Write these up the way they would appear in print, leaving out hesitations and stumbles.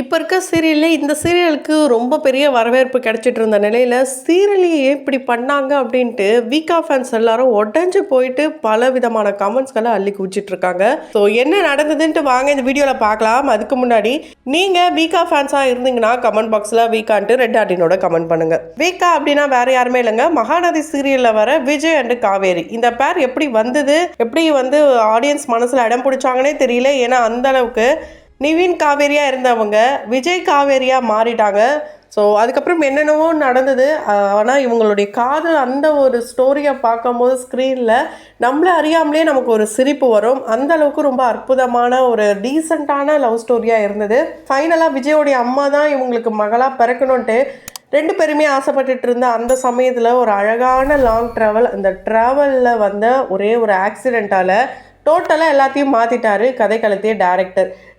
இப்போ இருக்க சீரியல்ல இந்த சீரியலுக்கு ரொம்ப பெரிய வரவேற்பு கிடைச்சிட்டு இருந்த நிலையில, சீரியலையே இப்படி பண்ணாங்க அப்படின்ட்டு வீக்கா ஃபேன்ஸ் எல்லாரும் உடைஞ்சு போயிட்டு பல விதமான கமெண்ட்ஸ்களை அள்ளி குவிச்சிட்டு இருக்காங்க. ஸோ என்ன நடந்ததுன்ட்டு வாங்க இந்த வீடியோவில் பார்க்கலாம். அதுக்கு முன்னாடி நீங்கள் வீக்கா ஃபேன்ஸாக இருந்தீங்கன்னா கமெண்ட் பாக்ஸில் வீக்கான்ட்டு ரெட் ஆர்டினோட கமெண்ட் பண்ணுங்க. வீக்கா அப்படின்னா வேற யாருமே இல்லைங்க, மகாநதி சீரியலில் வர விஜய் அண்ட் காவேரி. இந்த பேர் எப்படி வந்தது, எப்படி வந்து ஆடியன்ஸ் மனசில் இடம் பிடிச்சாங்கன்னே தெரியல. ஏன்னா அந்த அளவுக்கு நிவின் காவேரியாக இருந்தவங்க விஜய் காவேரியாக மாறிட்டாங்க. ஸோ அதுக்கப்புறம் என்னென்னவோ நடந்தது. ஆனால் இவங்களுடைய காதல் அந்த ஒரு ஸ்டோரியை பார்க்கும்போது ஸ்க்ரீனில் நம்மளை அறியாமலே நமக்கு ஒரு சிரிப்பு வரும். அந்த அளவுக்கு ரொம்ப அற்புதமான ஒரு டீசெண்டான லவ் ஸ்டோரியாக இருந்தது. ஃபைனலாக விஜயோடைய அம்மா தான் இவங்களுக்கு மகளாக பிறக்கணுன்ட்டு ரெண்டு பேருமே ஆசைப்பட்டுட்டு இருந்த அந்த சமயத்தில் ஒரு அழகான லாங் ட்ராவல், அந்த ட்ராவலில் வந்த ஒரே ஒரு ஆக்சிடெண்ட்டால் டோட்டலாக எல்லாத்தையும் மாற்றிட்டாரு கதை கலத்திய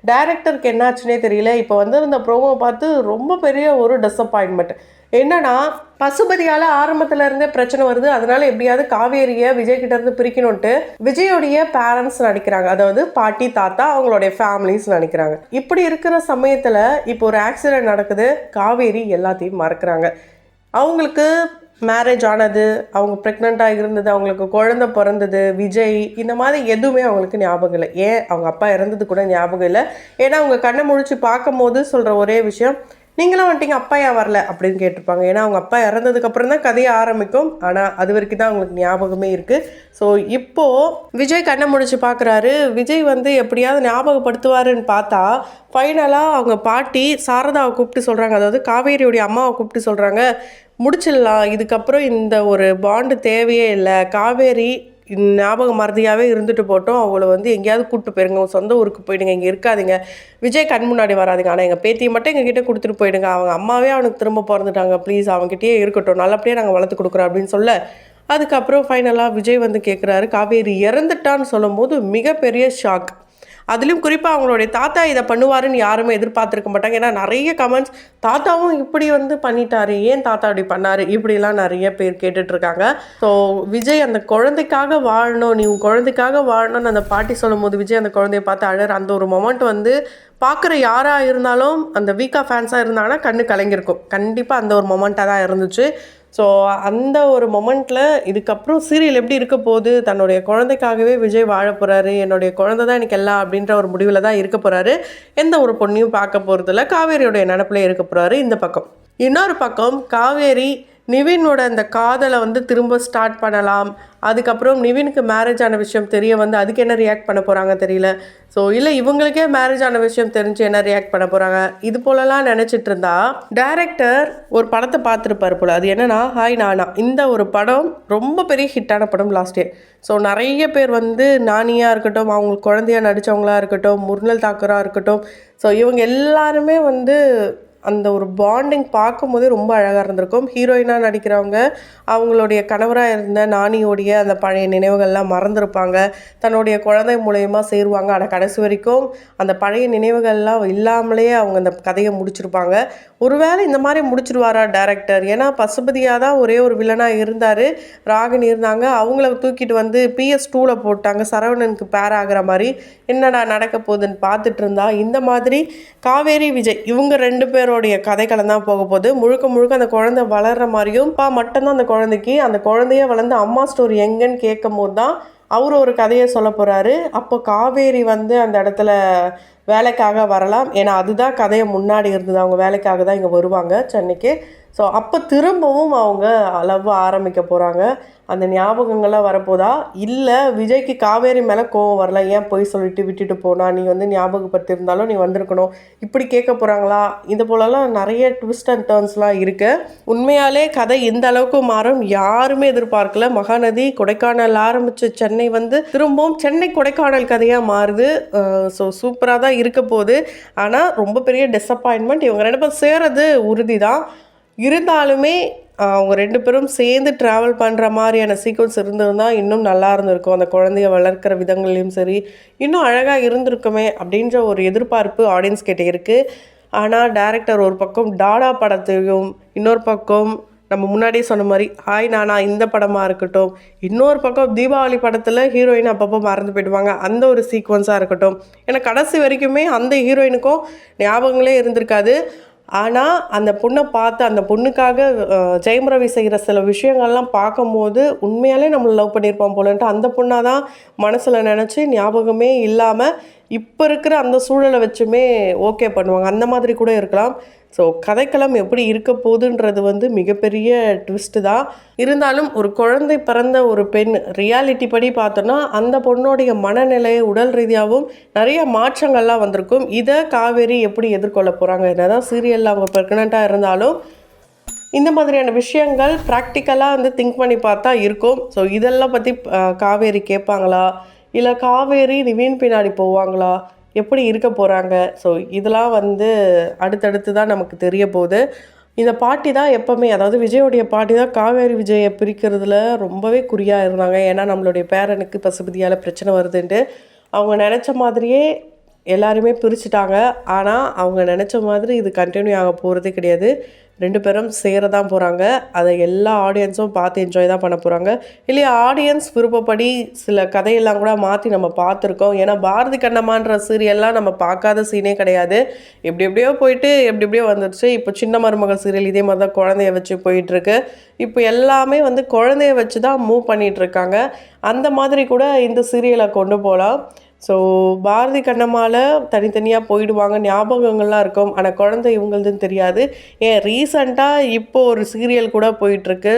டேரக்டருக்கு என்னாச்சுன்னே தெரியல. இப்போ வந்து இந்த ப்ரோமோ பார்த்து ரொம்ப பெரிய ஒரு டிசப்பாயின்மெண்ட். என்னன்னா, பசுபதியால் ஆரம்பத்துல இருந்தே பிரச்சனை வருது, அதனால எப்படியாவது காவேரியை விஜய் கிட்ட இருந்து பிரிக்கணும்ட்டு விஜயோடைய பேரண்ட்ஸ் நினைக்கிறாங்க, அதாவது பாட்டி தாத்தா அவங்களுடைய ஃபேமிலிஸ் நினைக்கிறாங்க. இப்படி இருக்கிற சமயத்தில் இப்போ ஒரு ஆக்சிடென்ட் நடக்குது, காவேரி எல்லாத்தையும் மறக்கிறாங்க. அவங்களுக்கு மேரேஜ் ஆனது, அவங்க ப்ரெக்னெண்ட்டாக இருந்தது, அவங்களுக்கு குழந்தை பிறந்தது, விஜய், இந்த மாதிரி எதுவுமே அவங்களுக்கு ஞாபகம் இல்லை. ஏன் அவங்க அப்பா இறந்தது கூட ஞாபகம் இல்லை. ஏன்னா அவங்க கண்ணை முழிச்சு பார்க்கும் போது சொல்கிற ஒரே விஷயம், நீங்களாம் வந்துட்டீங்க, அப்பா ஏன் வரல அப்படின்னு கேட்டிருப்பாங்க. ஏன்னா அவங்க அப்பா இறந்ததுக்கப்புறம் தான் கதையை ஆரம்பிக்கும். ஆனால் அது வரைக்கும் தான் அவங்களுக்கு ஞாபகமே இருக்குது. ஸோ இப்போது விஜய் கண்ணை முடிச்சு பார்க்குறாரு. விஜய் வந்து எப்படியாவது ஞாபகப்படுத்துவாருன்னு பார்த்தா ஃபைனலாக அவங்க பாட்டி சாரதாவை கூப்பிட்டு சொல்கிறாங்க, அதாவது காவேரியோடைய அம்மாவை கூப்பிட்டு சொல்கிறாங்க, முடிச்சிடலாம், இதுக்கப்புறம் இந்த ஒரு பாண்டு தேவையே இல்லை, காவேரி ஞாபகம் மறதியாகவே இருந்துட்டு போட்டோம், அவங்கள வந்து எங்கேயாவது கூப்பிட்டு போயிடுங்க, சொந்த ஊருக்கு போயிடுங்க, இங்கே இருக்காதிங்க, விஜய் கண் முன்னாடி வராதுங்க, ஆனால் எங்கள் பேத்தியை மட்டும் எங்ககிட்ட கொடுத்துட்டு போயிடுங்க, அவங்க அம்மாவே அவனுக்கு திரும்ப பிறந்துட்டாங்க, ப்ளீஸ் அவங்ககிட்டயே இருக்கட்டும், நல்லபடியாக நாங்கள் வளர்த்து கொடுக்குறோம் அப்படின்னு சொல்ல, அதுக்கப்புறம் ஃபைனலாக விஜய் வந்து கேட்குறாரு, காவேரி இறந்துட்டான்னு சொல்லும் போது மிகப்பெரிய ஷாக். அதுலேயும் குறிப்பாக அவங்களுடைய தாத்தா இதை பண்ணுவாருன்னு யாருமே எதிர்பார்த்துருக்க மாட்டாங்க. ஏன்னா நிறைய கமெண்ட்ஸ், தாத்தாவும் இப்படி வந்து பண்ணிட்டாரு, ஏன் தாத்தா அப்படி பண்ணார், இப்படிலாம் நிறைய பேர் கேட்டுட்ருக்காங்க. ஸோ விஜய் அந்த குழந்தைக்காக வாழணும், நீ உன் குழந்தைக்காக வாழணும்னு அந்த பாட்டி சொல்லும் போது விஜய் அந்த குழந்தைய பார்த்து அழற அந்த ஒரு மொமெண்ட் வந்து பார்க்குற யாராக இருந்தாலும் அந்த வீக்கா ஃபேன்ஸாக இருந்தாங்கன்னா கண்ணு கலங்கியிருக்கும். கண்டிப்பாக அந்த ஒரு மொமெண்ட்டாக தான் இருந்துச்சு. ஸோ அந்த ஒரு மொமெண்ட்டில் இதுக்கப்புறம் சீரியல் எப்படி இருக்க போகுது, தன்னுடைய குழந்தைக்காகவே விஜய் வாழ போகிறாரு, என்னுடைய குழந்தை தான் எனக்கு எல்லாம் அப்படின்ற ஒரு முடிவில் தான் இருக்க போகிறாரு. எந்த ஒரு பொண்ணையும் பார்க்க போகிறதில்ல, காவேரியோடைய நினப்பிலே இருக்க போகிறாரு. இந்த பக்கம் இன்னொரு பக்கம் காவேரி நிவினோட அந்த காதலை வந்து திரும்ப ஸ்டார்ட் பண்ணலாம். அதுக்கப்புறம் நிவினுக்கு மேரேஜ் ஆன விஷயம் தெரிய வந்து அதுக்கு என்ன ரியாக்ட் பண்ண போகிறாங்க தெரியல. ஸோ இல்லை இவங்களுக்கே மேரேஜ் ஆன விஷயம் தெரிஞ்சு என்ன ரியாக்ட் பண்ண போகிறாங்க, இது போலலாம் நினச்சிட்டு இருந்தா டைரக்டர் ஒரு படத்தை பார்த்துருப்பார் போல். அது என்னன்னா ஹாய் நானா. இந்த ஒரு படம் ரொம்ப பெரிய ஹிட்டான படம் லாஸ்ட் இயர். ஸோ நிறைய பேர் வந்து நானியாக இருக்கட்டும், அவங்க குழந்தையாக நடித்தவங்களா இருக்கட்டும், முர்னல் தாக்கராக இருக்கட்டும், ஸோ இவங்க எல்லாருமே வந்து அந்த ஒரு பாண்டிங் பார்க்கும்போதே ரொம்ப அழகாக இருந்திருக்கும். ஹீரோயினாக நடிக்கிறவங்க அவங்களுடைய கணவராக இருந்த நானியோடைய அந்த பழைய நினைவுகள்லாம் மறந்துருப்பாங்க, தன்னுடைய குழந்தை மூலயமா சேருவாங்க. ஆனால் கடைசி வரைக்கும் அந்த பழைய நினைவுகள்லாம் இல்லாமலே அவங்க அந்த கதையை முடிச்சிருப்பாங்க. ஒருவேளை இந்த மாதிரி முடிச்சிருவாரா டைரக்டர்? ஏன்னா பசுபதியாக தான் ஒரே ஒரு வில்லனாக இருந்தார், ராகினி இருந்தாங்க, அவங்கள தூக்கிட்டு வந்து PS2 போட்டாங்க, சரவணனுக்கு பேர் ஆகிற மாதிரி. என்னடா நடக்க போகுதுன்னு பார்த்துட்டு இருந்தா இந்த மாதிரி காவேரி விஜய் இவங்க ரெண்டு பேரோடைய கதைக்களம் தான் போக போகுது. முழுக்க முழுக்க அந்த குழந்தை வளர்கிற மாதிரியும் மட்டும்தான் அந்த குழந்தைக்கு, அந்த குழந்தைய வளர்ந்து அம்மா ஸ்டோரி எங்கன்னு கேட்கும் போது தான் அவர் ஒரு கதையை சொல்ல போகிறாரு. அப்போ காவேரி வந்து அந்த இடத்துல வேலைக்காக வரலாம், ஏன்னா அதுதான் கதையை முன்னாடி இருந்தது, அவங்க வேலைக்காக தான் இங்கே வருவாங்க சென்னைக்கு. ஸோ அப்போ திரும்பவும் அவங்க அளவு ஆரம்பிக்க போகிறாங்க. அந்த ஞாபகங்கள்லாம் வரப்போதா, இல்லை விஜய்க்கு காவேரி மேலே கோவம் வரல, ஏன் போய் சொல்லிட்டு விட்டுட்டு போனா, நீ வந்து ஞாபகப்படுத்தியிருந்தாலும் நீ வந்திருக்கணும், இப்படி கேட்க போகிறாங்களா, இது போலலாம் நிறைய ட்விஸ்ட் அண்ட் டர்ன்ஸ்லாம் இருக்குது. உண்மையாலே கதை இந்த அளவுக்கு மாறும் யாருமே எதிர்பார்க்கல. மகாநதி கொடைக்கானல் ஆரம்பித்த சென்னை வந்து திரும்பவும் சென்னை கொடைக்கானல் கதையாக மாறுது. ஸோ சூப்பராக தான் இருக்க போகுது. ஆனால் ரொம்ப பெரிய டிசப்பாயின்மெண்ட், இவங்க ரெண்டு பேரும் சேரது உறுதி தான். இருந்தாலுமே அவங்க ரெண்டு பேரும் சேர்ந்து ட்ராவல் பண்ணுற மாதிரியான சீக்வன்ஸ் இருந்திருந்தால் இன்னும் நல்லா இருந்திருக்கும். அந்த குழந்தைய வளர்க்குற விதங்கள்லையும் சரி இன்னும் அழகாக இருந்திருக்குமே அப்படின்ற ஒரு எதிர்பார்ப்பு ஆடியன்ஸ் கிட்டே இருக்குது. ஆனால் டைரக்டர் ஒரு பக்கம் டாடா படத்தையும் இன்னொரு பக்கம் நம்ம முன்னாடியே சொன்ன மாதிரி ஹாய் நானா இந்த படமாக இருக்கட்டும், இன்னொரு பக்கம் தீபாவளி படத்தில் ஹீரோயின் அப்பப்போ மறந்து போயிடுவாங்க, அந்த ஒரு சீக்வன்ஸாக இருக்கட்டும். ஏன்னா கடைசி வரைக்குமே அந்த ஹீரோயினுக்கும் ஞாபகங்களே இருந்திருக்காது. ஆனால் அந்த பொண்ணை பார்த்து அந்த பொண்ணுக்காக ஜெயம் ரவி செய்கிற சில விஷயங்கள்லாம் பார்க்கும்போது உண்மையாலே நம்மளை லவ் பண்ணியிருப்போம் போலன்ட்டு அந்த பொண்ணாக தான் மனசில் நினச்சி ஞாபகமே இல்லாமல் இப்போ இருக்கிற அந்த சூழலை வச்சுமே ஓகே பண்ணுவாங்க. அந்த மாதிரி கூட இருக்கலாம். ஸோ கதைக்களம் எப்படி இருக்க போகுதுன்றது வந்து மிகப்பெரிய ட்விஸ்ட்டு தான். இருந்தாலும் ஒரு குழந்தை பிறந்த ஒரு பெண் ரியாலிட்டி படி பார்த்தோன்னா அந்த பொண்ணுடைய மனநிலை உடல் ரீதியாகவும் நிறைய மாற்றங்கள்லாம் வந்திருக்கும். இதை காவேரி எப்படி எதிர்கொள்ள போகிறாங்க, என்னதான் சீரியலில் அவங்க ப்ரெக்னெண்ட்டாக இருந்தாலும் இந்த மாதிரியான விஷயங்கள் ப்ராக்டிக்கலாக வந்து திங்க் பண்ணி பார்த்தா இருக்கும். ஸோ இதெல்லாம் பற்றி காவேரி கேட்பாங்களா, இல்லை காவேரி நிவின் பின்னாடி போவாங்களா, எப்படி இருக்க போகிறாங்க? ஸோ இதெல்லாம் வந்து அடுத்தடுத்து தான் நமக்கு தெரிய போகுது. இந்த பாட்டி தான் எப்போவுமே, அதாவது விஜயோடைய பாட்டி தான் காவேரி விஜயை பிரிக்கிறதுல ரொம்பவே குறியாக இருந்தாங்க. ஏன்னா நம்மளுடைய பேரனுக்கு பசுபதியால் பிரச்சனை வருதுன்ட்டு அவங்க நினச்ச மாதிரியே எல்லாருமே பிரிச்சுட்டாங்க. ஆனால் அவங்க நினச்ச மாதிரி இது கண்டினியூ ஆக போகிறதே கிடையாது. 2 பேரும் சேர தான் போகிறாங்க. அதை எல்லா ஆடியன்ஸும் பார்த்து என்ஜாய் தான் பண்ண போகிறாங்க. இல்லையா ஆடியன்ஸ் விருப்பப்படி சில கதையெல்லாம் கூட மாற்றி நம்ம பார்த்துருக்கோம். ஏன்னா பாரதி கண்ணம்மான்ற சீரியல்லாம் நம்ம பார்க்காத சீனே கிடையாது. எப்படியோ போயிட்டு எப்படியோ வந்துடுச்சு. இப்போ சின்ன மருமகள் சீரியல் இதே மாதிரி தான் குழந்தைய வச்சு போயிட்டுருக்கு. இப்போ எல்லாமே வந்து குழந்தைய வச்சு தான் மூவ் பண்ணிகிட்ருக்காங்க. அந்த மாதிரி கூட இந்த சீரியலை கொண்டு போகலாம். ஸோ பாரதி கண்ணம்மாவில் தனித்தனியாக போயிடுவாங்க, ஞாபகங்கள்லாம் இருக்கும். ஆனால் குழந்தை இவங்களதுன்னு தெரியாது. ஏன் ரீசண்டாக இப்போது ஒரு சீரியல் கூட போயிட்டுருக்கு.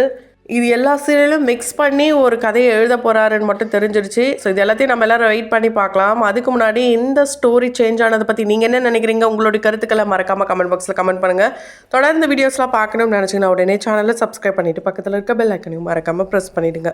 இது எல்லா சீரியலும் மிக்ஸ் பண்ணி ஒரு கதையை எழுத போகிறாருன்னு மட்டும் தெரிஞ்சிருச்சு. ஸோ இது எல்லாத்தையும் நம்ம எல்லோரும் வெயிட் பண்ணி பார்க்கலாம். அதுக்கு முன்னாடி இந்த ஸ்டோரி சேஞ்ச் ஆனதை பற்றி நீங்கள் என்ன நினைக்கிறீங்க? உங்களுடைய கருத்துக்களை மறக்காமல் கமெண்ட் பாக்ஸில் கமெண்ட் பண்ணுங்கள். தொடர்ந்து வீடியோஸ்லாம் பார்க்கணும்னு நினச்சிங்கன்னா உடனே சேனலை சப்ஸ்கிரைப் பண்ணிவிட்டு பக்கத்தில் இருக்க பெல் ஐக்கனையும் மறக்காமல் ப்ரெஸ் பண்ணிவிடுங்க.